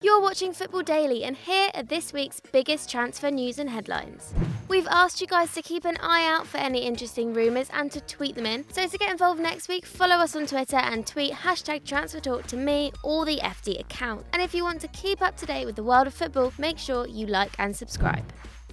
You're watching Football Daily, and here are this week's biggest transfer news and headlines. We've asked you guys to keep an eye out for any interesting rumours and to tweet them in. So to get involved next week, follow us on Twitter and tweet #TransferTalk to me or the FD account. And if you want to keep up to date with the world of football, make sure you like and subscribe.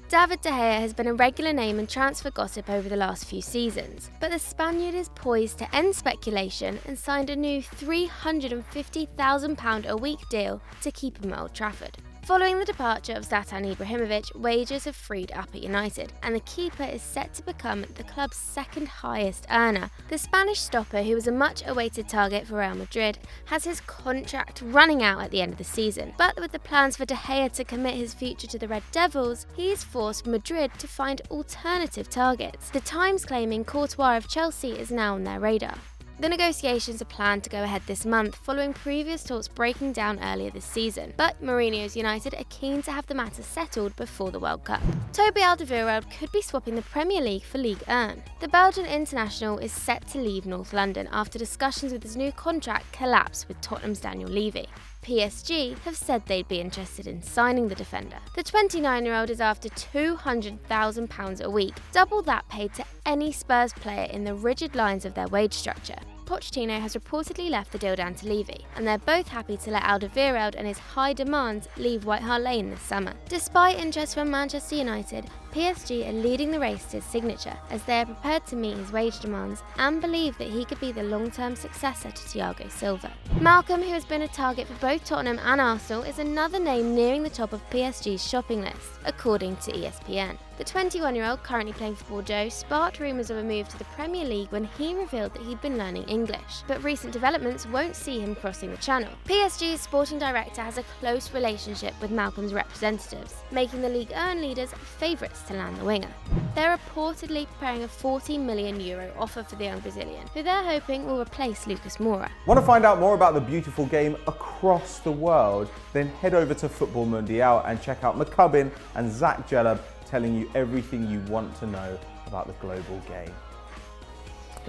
David De Gea has been a regular name in transfer gossip over the last few seasons, but the Spaniard is poised to end speculation and signed a new £350,000 a week deal to keep him at Old Trafford. Following the departure of Zlatan Ibrahimovic, wages have freed up at United, and the keeper is set to become the club's second highest earner. The Spanish stopper, who was a much-awaited target for Real Madrid, has his contract running out at the end of the season. But with the plans for De Gea to commit his future to the Red Devils, he's forced Madrid to find alternative targets. The Times claiming Courtois of Chelsea is now on their radar. The negotiations are planned to go ahead this month, following previous talks breaking down earlier this season. But Mourinho's United are keen to have the matter settled before the World Cup. Toby Alderweireld could be swapping the Premier League for Ligue 1. The Belgian international is set to leave North London after discussions with his new contract collapsed with Tottenham's Daniel Levy. PSG have said they'd be interested in signing the defender. The 29-year-old is after £200,000 a week, double that paid to any Spurs player in the rigid lines of their wage structure. Pochettino has reportedly left the deal down to Levy, and they're both happy to let Alderweireld and his high demands leave White Hart Lane this summer. Despite interest from Manchester United, PSG are leading the race to his signature, as they are prepared to meet his wage demands and believe that he could be the long-term successor to Thiago Silva. Malcom, who has been a target for both Tottenham and Arsenal, is another name nearing the top of PSG's shopping list, according to ESPN. The 21-year-old, currently playing for Bordeaux, sparked rumours of a move to the Premier League when he revealed that he'd been learning English, but recent developments won't see him crossing the channel. PSG's sporting director has a close relationship with Malcom's representatives, making the Ligue 1 leaders favourites to land the winger. They're reportedly preparing a €40 million offer for the young Brazilian, who they're hoping will replace Lucas Moura. Want to find out more about the beautiful game across the world? Then head over to Football Mundial and check out McCubbin and Zach Jellab telling you everything you want to know about the global game.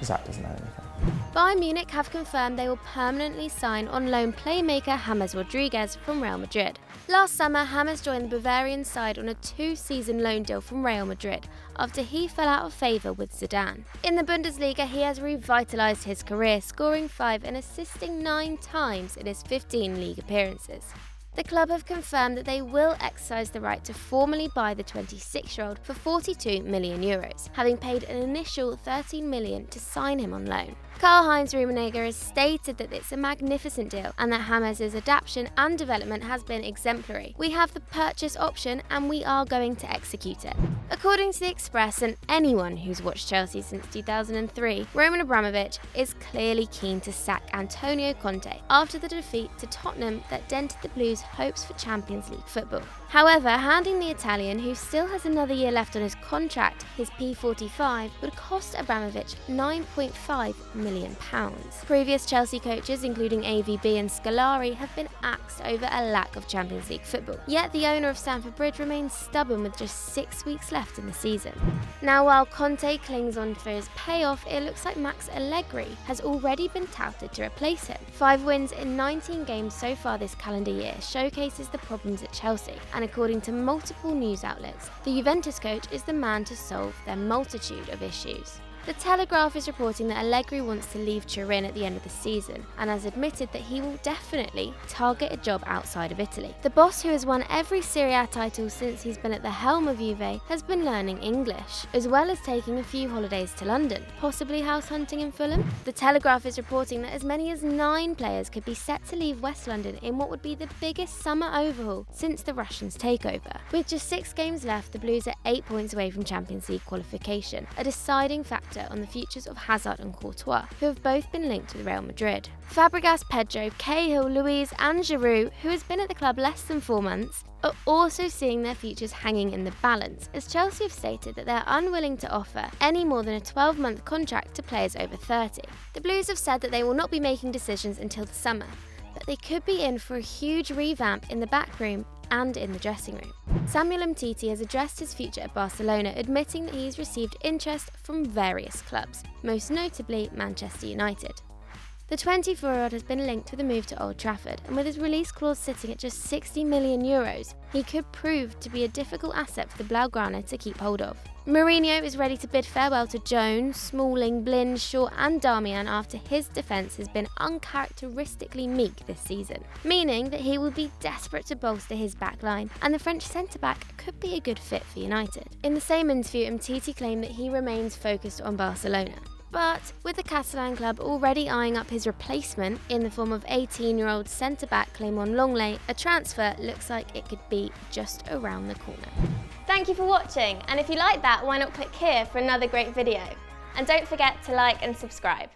Zach doesn't know anything. Bayern Munich have confirmed they will permanently sign on loan playmaker James Rodriguez from Real Madrid. Last summer, James joined the Bavarian side on a 2-season loan deal from Real Madrid after he fell out of favour with Zidane. In the Bundesliga, he has revitalised his career, scoring 5 and assisting 9 times in his 15 league appearances. The club have confirmed that they will exercise the right to formally buy the 26-year-old for €42 million, having paid an initial $13 million to sign him on loan. Karl-Heinz Rummenigge has stated that it's a magnificent deal and that James' adaptation and development has been exemplary. We have the purchase option and we are going to execute it. According to The Express and anyone who's watched Chelsea since 2003, Roman Abramovich is clearly keen to sack Antonio Conte after the defeat to Tottenham that dented the Blues' hopes for Champions League football. However, handing the Italian, who still has another year left on his contract, his P45, would cost Abramovich £9.5 million. Previous Chelsea coaches, including AVB and Scolari, have been axed over a lack of Champions League football. Yet the owner of Stamford Bridge remains stubborn with just 6 weeks left in the season. Now, while Conte clings on for his payoff, it looks like Max Allegri has already been touted to replace him. 5 wins in 19 games so far this calendar year showcases the problems at Chelsea, and according to multiple news outlets, the Juventus coach is the man to solve their multitude of issues. The Telegraph is reporting that Allegri wants to leave Turin at the end of the season and has admitted that he will definitely target a job outside of Italy. The boss, who has won every Serie A title since he's been at the helm of Juve, has been learning English, as well as taking a few holidays to London, possibly house hunting in Fulham. The Telegraph is reporting that as many as 9 players could be set to leave West London in what would be the biggest summer overhaul since the Russians' takeover. With just 6 games left, the Blues are 8 points away from Champions League qualification, a deciding factor on the futures of Hazard and Courtois, who have both been linked with Real Madrid. Fabregas, Pedro, Cahill, Luiz and Giroud, who has been at the club less than 4 months, are also seeing their futures hanging in the balance, as Chelsea have stated that they're unwilling to offer any more than a 12-month contract to players over 30. The Blues have said that they will not be making decisions until the summer, but they could be in for a huge revamp in the backroom and in the dressing room. Samuel Umtiti has addressed his future at Barcelona, admitting that he's received interest from various clubs, most notably Manchester United. The 24-year-old has been linked with a move to Old Trafford, and with his release clause sitting at just €60 million, he could prove to be a difficult asset for the Blaugrana to keep hold of. Mourinho is ready to bid farewell to Jones, Smalling, Blind, Shaw and Darmian after his defence has been uncharacteristically meek this season, meaning that he will be desperate to bolster his backline, and the French centre-back could be a good fit for United. In the same interview, Umtiti claimed that he remains focused on Barcelona. But with the Catalan club already eyeing up his replacement in the form of 18-year-old centre-back Clément Lenglet, a transfer looks like it could be just around the corner. Thank you for watching, and if you like that, why not click here for another great video? And don't forget to like and subscribe.